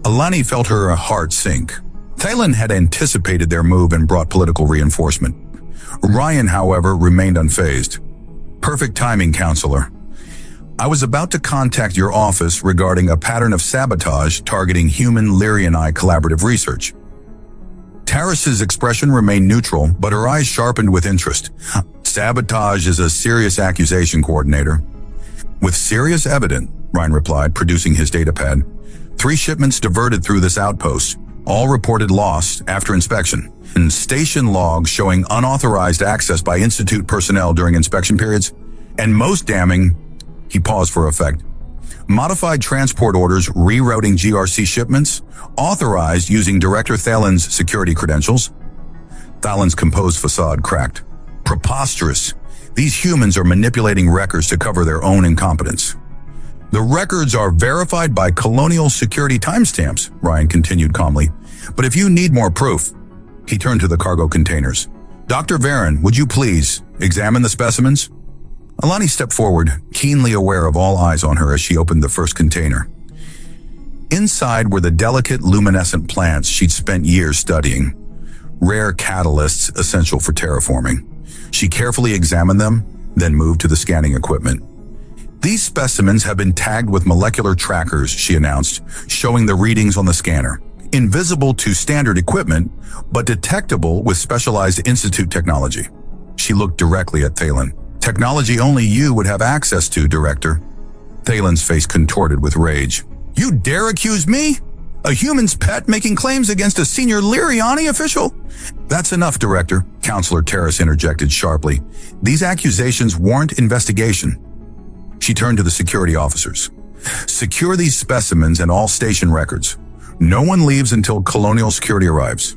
Alani felt her heart sink. Thalen had anticipated their move and brought political reinforcement. Ryan, however, remained unfazed. "Perfect timing, Counselor. I was about to contact your office regarding a pattern of sabotage targeting human Liriani collaborative research." Taurus's expression remained neutral, but her eyes sharpened with interest. "Sabotage is a serious accusation, Coordinator." "With serious evidence," Ryan replied, producing his datapad. 3 shipments diverted through this outpost, all reported lost after inspection, and station logs showing unauthorized access by Institute personnel during inspection periods. And most damning, he paused for effect, modified transport orders rerouting GRC shipments, authorized using Director Thalen's security credentials. Thalen's composed facade cracked. "Preposterous. These humans are manipulating records to cover their own incompetence." "The records are verified by colonial security timestamps," Ryan continued calmly. "But if you need more proof," he turned to the cargo containers. "Dr. Varen, would you please examine the specimens?" Alani stepped forward, keenly aware of all eyes on her as she opened the first container. Inside were the delicate, luminescent plants she'd spent years studying, rare catalysts essential for terraforming. She carefully examined them, then moved to the scanning equipment. "These specimens have been tagged with molecular trackers," she announced, showing the readings on the scanner. "Invisible to standard equipment, but detectable with specialized Institute technology." She looked directly at Thalen. "Technology only you would have access to, Director." Thalen's face contorted with rage. "You dare accuse me? A human's pet making claims against a senior Liriani official?" "That's enough, Director," Counselor Taurus interjected sharply. "These accusations warrant investigation." She turned to the security officers. "Secure these specimens and all station records. No one leaves until Colonial Security arrives."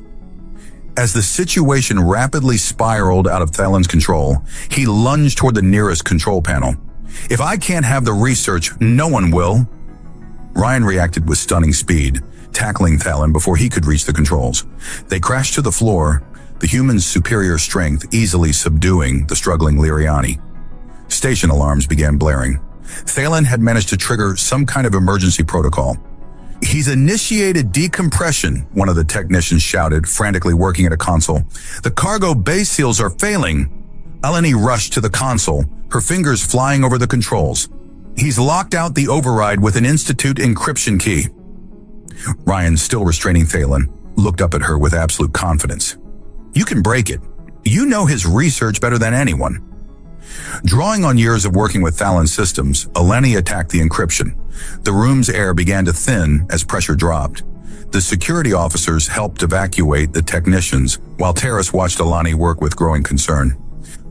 As the situation rapidly spiraled out of Thalen's control, he lunged toward the nearest control panel. "If I can't have the research, no one will." Ryan reacted with stunning speed, tackling Thalen before he could reach the controls. They crashed to the floor, the human's superior strength easily subduing the struggling Liriani. Station alarms began blaring. Thalen had managed to trigger some kind of emergency protocol. "He's initiated decompression," one of the technicians shouted, frantically working at a console. "The cargo base seals are failing." Alani rushed to the console, her fingers flying over the controls. "He's locked out the override with an Institute encryption key." Ryan, still restraining Thalen, looked up at her with absolute confidence. "You can break it. You know his research better than anyone." Drawing on years of working with Thalen's systems, Alani attacked the encryption. The room's air began to thin as pressure dropped. The security officers helped evacuate the technicians, while Taurus watched Alani work with growing concern.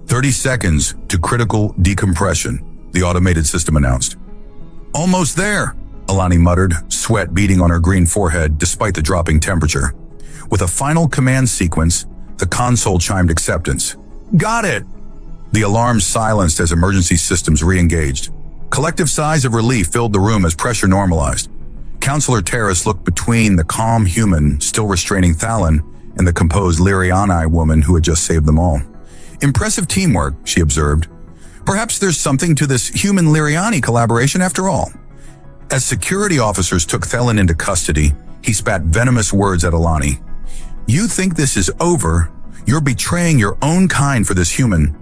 30 seconds to critical decompression, the automated system announced. "Almost there," Alani muttered, sweat beading on her green forehead despite the dropping temperature. With a final command sequence, the console chimed acceptance. "Got it!" The alarm silenced as emergency systems re-engaged. Collective sighs of relief filled the room as pressure normalized. Counselor Taurus looked between the calm human still restraining Thalen and the composed Liriani woman who had just saved them all. "Impressive teamwork," she observed. "Perhaps there's something to this human-Liriani collaboration after all." As security officers took Thalen into custody, he spat venomous words at Alani. "You think this is over? You're betraying your own kind for this human.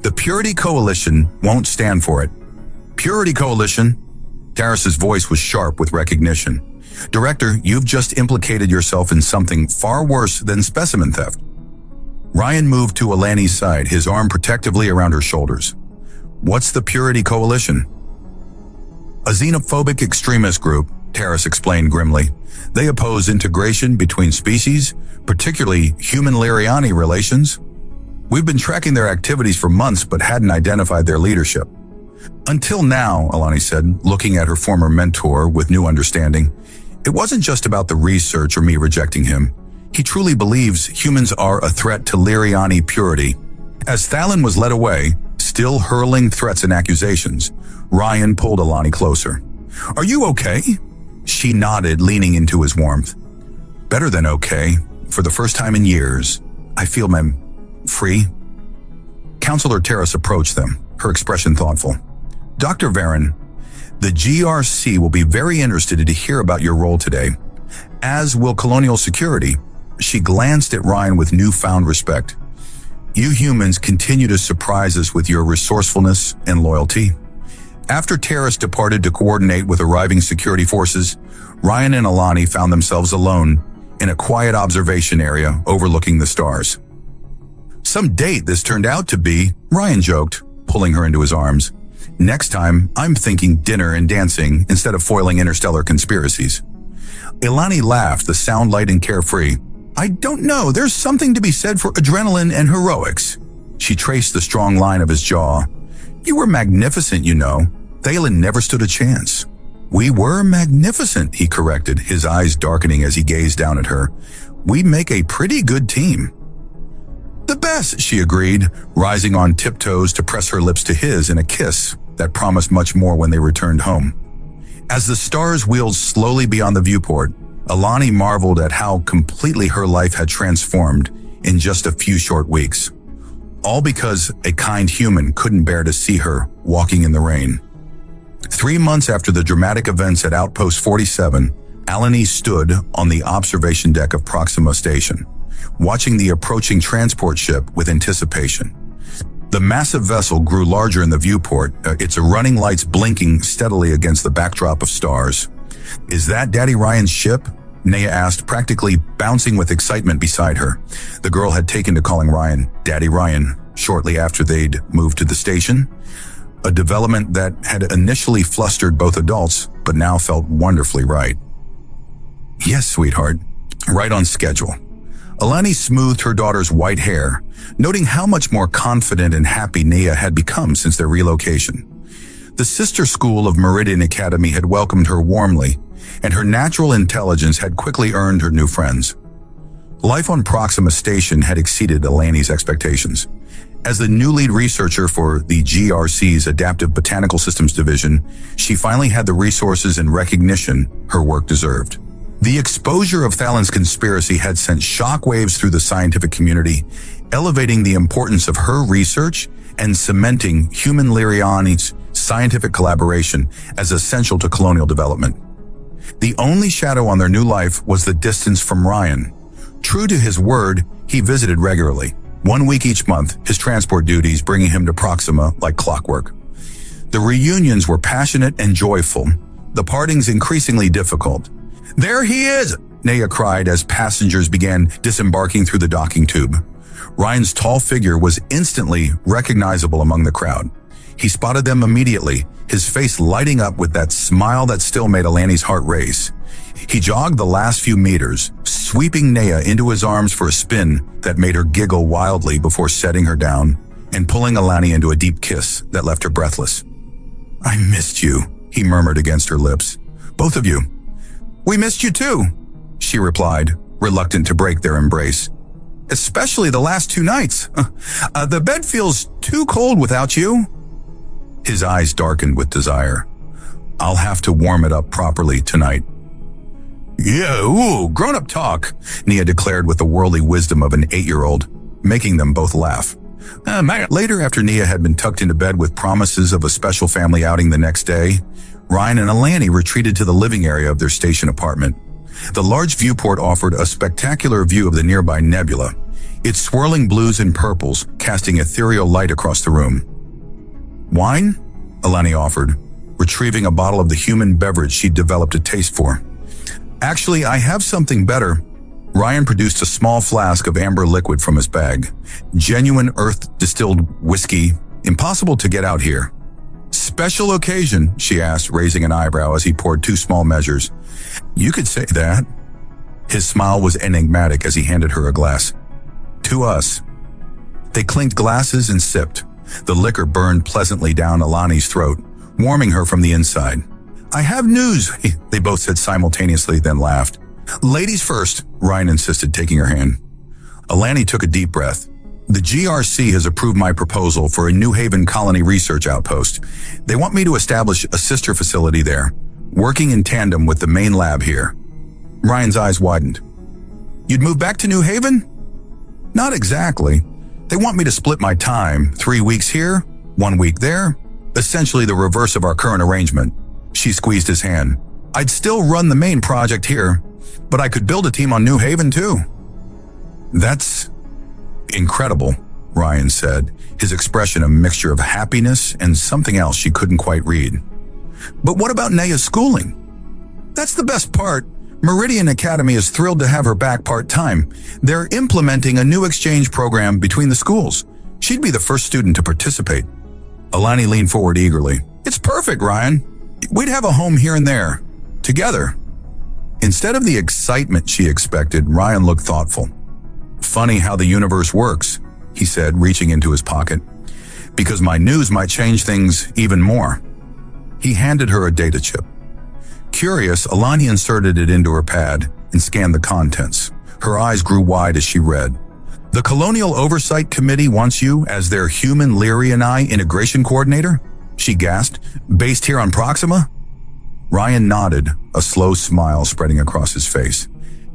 The Purity Coalition won't stand for it." "Purity Coalition?" Taurus's voice was sharp with recognition. "Director, you've just implicated yourself in something far worse than specimen theft." Ryan moved to Alani's side, his arm protectively around her shoulders. What's the Purity Coalition? A xenophobic extremist group, Terrace explained grimly. They oppose integration between species, particularly human-Liriani relations. We've been tracking their activities for months but hadn't identified their leadership. Until now, Alani said, looking at her former mentor with new understanding, it wasn't just about the research or me rejecting him. He truly believes humans are a threat to Liriani purity. As Thalon was led away, still hurling threats and accusations, Ryan pulled Alani closer. Are you okay? She nodded, leaning into his warmth. Better than okay. For the first time in years, I feel I'm free. Counselor Terrace approached them, her expression thoughtful. Dr. Varen, the GRC will be very interested to hear about your role today, as will Colonial Security. She glanced at Ryan with newfound respect. You humans continue to surprise us with your resourcefulness and loyalty. After Terrace departed to coordinate with arriving security forces, Ryan and Alani found themselves alone in a quiet observation area overlooking the stars. Some date this turned out to be, Ryan joked, pulling her into his arms. Next time, I'm thinking dinner and dancing instead of foiling interstellar conspiracies. Alani laughed, the sound light and carefree. I don't know, there's something to be said for adrenaline and heroics. She traced the strong line of his jaw. You were magnificent, you know. Thalon never stood a chance. We were magnificent, he corrected, his eyes darkening as he gazed down at her. We make a pretty good team. The best, she agreed, rising on tiptoes to press her lips to his in a kiss that promised much more when they returned home. As the stars wheeled slowly beyond the viewport, Alani marveled at how completely her life had transformed in just a few short weeks. All because a kind human couldn't bear to see her walking in the rain. 3 months after the dramatic events at Outpost 47, Alani stood on the observation deck of Proxima Station, watching the approaching transport ship with anticipation. The massive vessel grew larger in the viewport, its running lights blinking steadily against the backdrop of stars. Is that Daddy Ryan's ship? Naya asked, practically bouncing with excitement beside her. The girl had taken to calling Ryan Daddy Ryan shortly after they'd moved to the station, a development that had initially flustered both adults, but now felt wonderfully right. Yes, sweetheart, right on schedule. Alani smoothed her daughter's white hair, noting how much more confident and happy Naya had become since their relocation. The sister school of Meridian Academy had welcomed her warmly, and her natural intelligence had quickly earned her new friends. Life on Proxima Station had exceeded Alani's expectations. As the new lead researcher for the GRC's Adaptive Botanical Systems Division, she finally had the resources and recognition her work deserved. The exposure of Thalon's conspiracy had sent shockwaves through the scientific community, elevating the importance of her research and cementing human Liriani's scientific collaboration as essential to colonial development. The only shadow on their new life was the distance from Ryan. True to his word, he visited regularly, 1 week each month, his transport duties bringing him to Proxima like clockwork. The reunions were passionate and joyful, the partings increasingly difficult. There he is, Naya cried as passengers began disembarking through the docking tube. Ryan's tall figure was instantly recognizable among the crowd. He spotted them immediately, his face lighting up with that smile that still made Alani's heart race. He jogged the last few meters, sweeping Naya into his arms for a spin that made her giggle wildly before setting her down and pulling Alani into a deep kiss that left her breathless. I missed you, he murmured against her lips. Both of you. We missed you too, she replied, reluctant to break their embrace. Especially the last 2 nights. The bed feels too cold without you. His eyes darkened with desire. I'll have to warm it up properly tonight. Yeah, ooh, grown-up talk, Nia declared with the worldly wisdom of an 8-year-old, making them both laugh. Later, after Nia had been tucked into bed with promises of a special family outing the next day, Ryan and Alani retreated to the living area of their station apartment. The large viewport offered a spectacular view of the nearby nebula, its swirling blues and purples casting ethereal light across the room. Wine? Alani offered, retrieving a bottle of the human beverage she'd developed a taste for. Actually, I have something better, Ryan produced a small flask of amber liquid from his bag. Genuine earth-distilled whiskey, impossible to get out here. Special occasion, she asked, raising an eyebrow as he poured 2 small measures. You could say that. His smile was enigmatic as he handed her a glass. To us. They clinked glasses and sipped. The liquor burned pleasantly down Alani's throat, warming her from the inside. I have news, they both said simultaneously, then laughed. Ladies first, Ryan insisted, taking her hand. Alani took a deep breath. The GRC has approved my proposal for a New Haven colony research outpost. They want me to establish a sister facility there, working in tandem with the main lab here. Ryan's eyes widened. You'd move back to New Haven? Not exactly. They want me to split my time, 3 weeks here, 1 week there, essentially the reverse of our current arrangement. She squeezed his hand. I'd still run the main project here, but I could build a team on New Haven too. That's incredible, Ryan said, his expression a mixture of happiness and something else she couldn't quite read. But what about Nea's schooling? That's the best part. Meridian Academy is thrilled to have her back part-time. They're implementing a new exchange program between the schools. She'd be the first student to participate. Alani leaned forward eagerly. It's perfect, Ryan. We'd have a home here and there, together. Instead of the excitement she expected, Ryan looked thoughtful. Funny how the universe works, he said, reaching into his pocket. Because my news might change things even more. He handed her a data chip. Curious, Alani inserted it into her pad and scanned the contents. Her eyes grew wide as she read. The Colonial Oversight Committee wants you as their human Lyriani integration coordinator? She gasped. Based here on Proxima? Ryan nodded, a slow smile spreading across his face.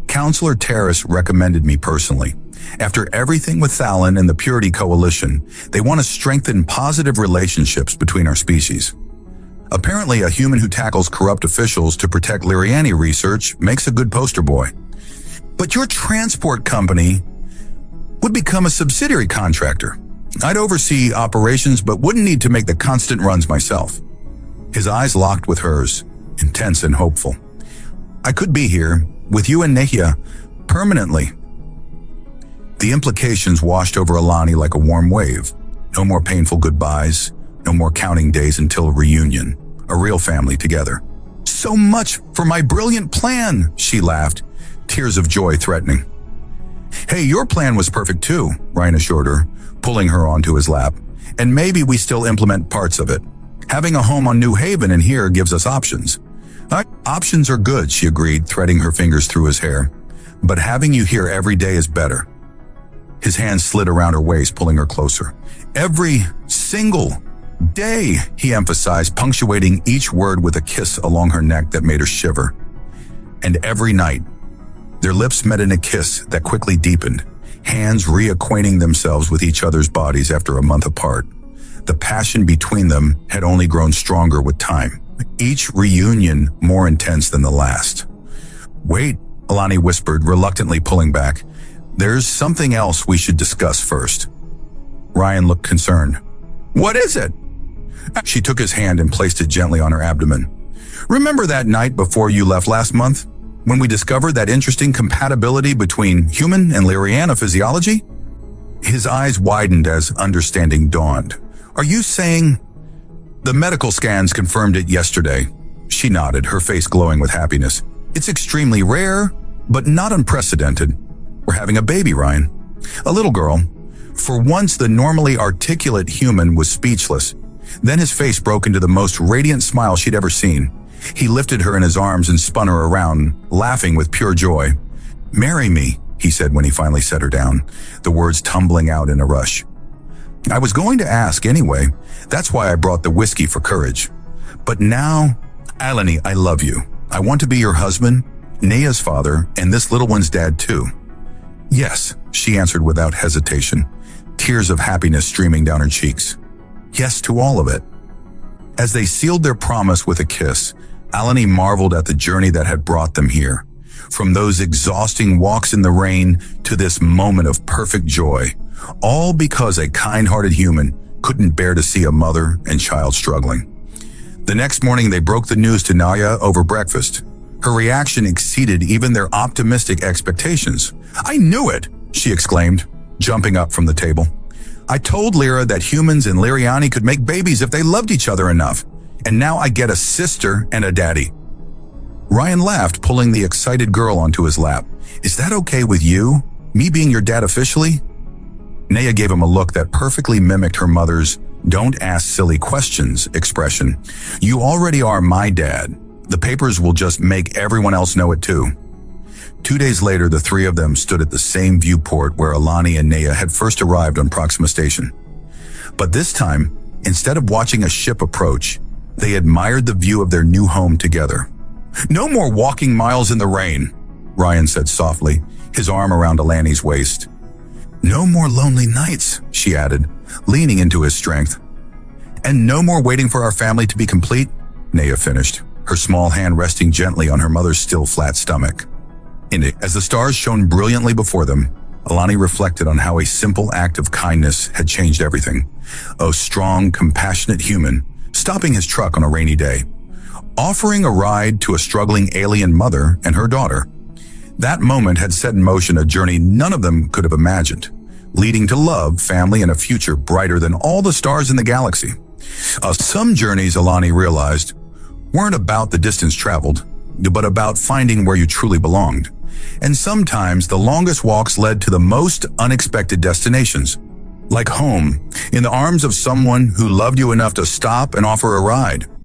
Counselor Terrace recommended me personally. After everything with Thalon and the Purity Coalition, they want to strengthen positive relationships between our species. Apparently, a human who tackles corrupt officials to protect Lyriani research makes a good poster boy. But your transport company would become a subsidiary contractor. I'd oversee operations but wouldn't need to make the constant runs myself. His eyes locked with hers, intense and hopeful. I could be here, with you and Nehia, permanently. The implications washed over Alani like a warm wave. No more painful goodbyes, no more counting days until reunion, a real family together. So much for my brilliant plan, she laughed, tears of joy threatening. Hey, your plan was perfect too, Ryan assured her, pulling her onto his lap. And maybe we still implement parts of it. Having a home on New Haven and here gives us options. Options are good, she agreed, threading her fingers through his hair. But having you here every day is better. His hand slid around her waist, pulling her closer. Every single day, he emphasized, punctuating each word with a kiss along her neck that made her shiver. And every night, their lips met in a kiss that quickly deepened, hands reacquainting themselves with each other's bodies after a month apart. The passion between them had only grown stronger with time, each reunion more intense than the last. Wait, Alani whispered, reluctantly pulling back. There's something else we should discuss first. Ryan looked concerned. What is it? She took his hand and placed it gently on her abdomen. Remember that night before you left last month, when we discovered that interesting compatibility between human and Lyriana physiology? His eyes widened as understanding dawned. Are you saying... The medical scans confirmed it yesterday. She nodded, her face glowing with happiness. It's extremely rare, but not unprecedented. We're having a baby, Ryan. A little girl. For once, the normally articulate human was speechless. Then his face broke into the most radiant smile she'd ever seen. He lifted her in his arms and spun her around, laughing with pure joy. Marry me, he said when he finally set her down, the words tumbling out in a rush. I was going to ask anyway. That's why I brought the whiskey for courage. But now, Alani, I love you. I want to be your husband, Nea's father, and this little one's dad too. Yes, she answered without hesitation, tears of happiness streaming down her cheeks. Yes to all of it. As they sealed their promise with a kiss, Alani marveled at the journey that had brought them here. From those exhausting walks in the rain to this moment of perfect joy, all because a kind-hearted human couldn't bear to see a mother and child struggling. The next morning, they broke the news to Naya over breakfast. Her reaction exceeded even their optimistic expectations. "I knew it," she exclaimed, jumping up from the table. "I told Lyra that humans and Liriani could make babies if they loved each other enough, and now I get a sister and a daddy." Ryan laughed, pulling the excited girl onto his lap. "Is that okay with you? Me being your dad officially?" Naya gave him a look that perfectly mimicked her mother's "don't ask silly questions" expression. "You already are my dad. The papers will just make everyone else know it too." 2 days later, the three of them stood at the same viewport where Alani and Naya had first arrived on Proxima Station. But this time, instead of watching a ship approach, they admired the view of their new home together. "No more walking miles in the rain," Ryan said softly, his arm around Alani's waist. "No more lonely nights," she added, leaning into his strength. "And no more waiting for our family to be complete," Naya finished, her small hand resting gently on her mother's still flat stomach. As the stars shone brilliantly before them, Alani reflected on how a simple act of kindness had changed everything. A strong, compassionate human, stopping his truck on a rainy day, offering a ride to a struggling alien mother and her daughter. That moment had set in motion a journey none of them could have imagined, leading to love, family, and a future brighter than all the stars in the galaxy. Some journeys, Alani realized, weren't about the distance traveled, but about finding where you truly belonged. And sometimes the longest walks led to the most unexpected destinations, like home, in the arms of someone who loved you enough to stop and offer a ride.